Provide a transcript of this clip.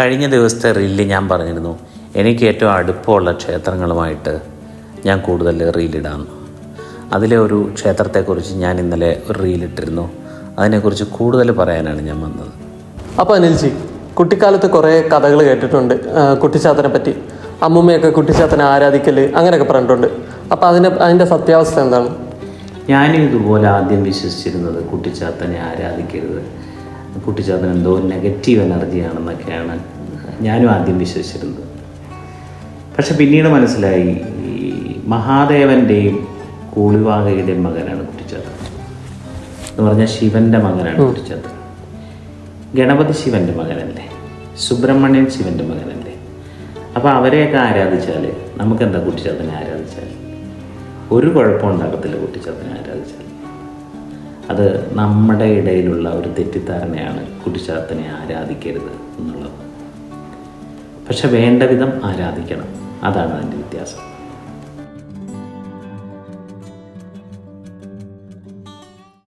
കഴിഞ്ഞ ദിവസത്തെ റീലിൽ ഞാൻ പറഞ്ഞിരുന്നു എനിക്ക് ഏറ്റവും അടുപ്പമുള്ള ക്ഷേത്രങ്ങളുമായിട്ട് ഞാൻ കൂടുതൽ റീലിടാമെന്ന്. അതിലെ ഒരു ക്ഷേത്രത്തെക്കുറിച്ച് ഞാൻ ഇന്നലെ ഒരു റീലിട്ടിരുന്നു. അതിനെക്കുറിച്ച് കൂടുതൽ പറയാനാണ് ഞാൻ വന്നത്. അപ്പോൾ അനിൽജി, കുട്ടിക്കാലത്ത് കുറേ കഥകൾ കേട്ടിട്ടുണ്ട് കുട്ടിച്ചാത്തനെ പറ്റി. അമ്മൂമ്മയൊക്കെ കുട്ടിച്ചാത്തനെ ആരാധിക്കൽ അങ്ങനെയൊക്കെ പറഞ്ഞിട്ടുണ്ട്. അപ്പോൾ അതിൻ്റെ സത്യാവസ്ഥ എന്താണ്? ഞാനും ഇതുപോലെ ആദ്യം വിശ്വസിച്ചിരുന്നത് കുട്ടിച്ചാത്തനെ ആരാധിക്കരുത്, കുട്ടിച്ചാത്തൻ എന്തോ നെഗറ്റീവ് എനർജിയാണെന്നൊക്കെയാണ് ഞാനും ആദ്യം വിശ്വസിച്ചിരുന്നത്. പക്ഷെ പിന്നീട് മനസ്സിലായി ഈ മഹാദേവൻ്റെയും കൂളിവാകയുടെയും മകനാണ് കുട്ടിച്ചാത്തൻ എന്ന് പറഞ്ഞാൽ ശിവൻ്റെ മകനാണ് കുട്ടിച്ചാത്തൻ. ഗണപതി ശിവൻ്റെ മകനല്ലേ, സുബ്രഹ്മണ്യൻ ശിവൻ്റെ മകനല്ലേ. അപ്പോൾ അവരെയൊക്കെ ആരാധിച്ചാൽ നമുക്കെന്താ കുട്ടിച്ചാത്തനെ ആരാധിച്ചാൽ ഒരു കുഴപ്പമുണ്ടാകത്തില്ല. കുട്ടിച്ചാത്തനെ ആരാധിച്ചാൽ അത് നമ്മുടെ ഇടയിലുള്ള ഒരു തെറ്റിദ്ധാരണയാണ് കുട്ടിച്ചാത്തനെ ആരാധിക്കരുത് എന്നുള്ളത്. പക്ഷെ വേണ്ട വിധം ആരാധിക്കണം, അതാണ് അതിൻ്റെ വ്യത്യാസം.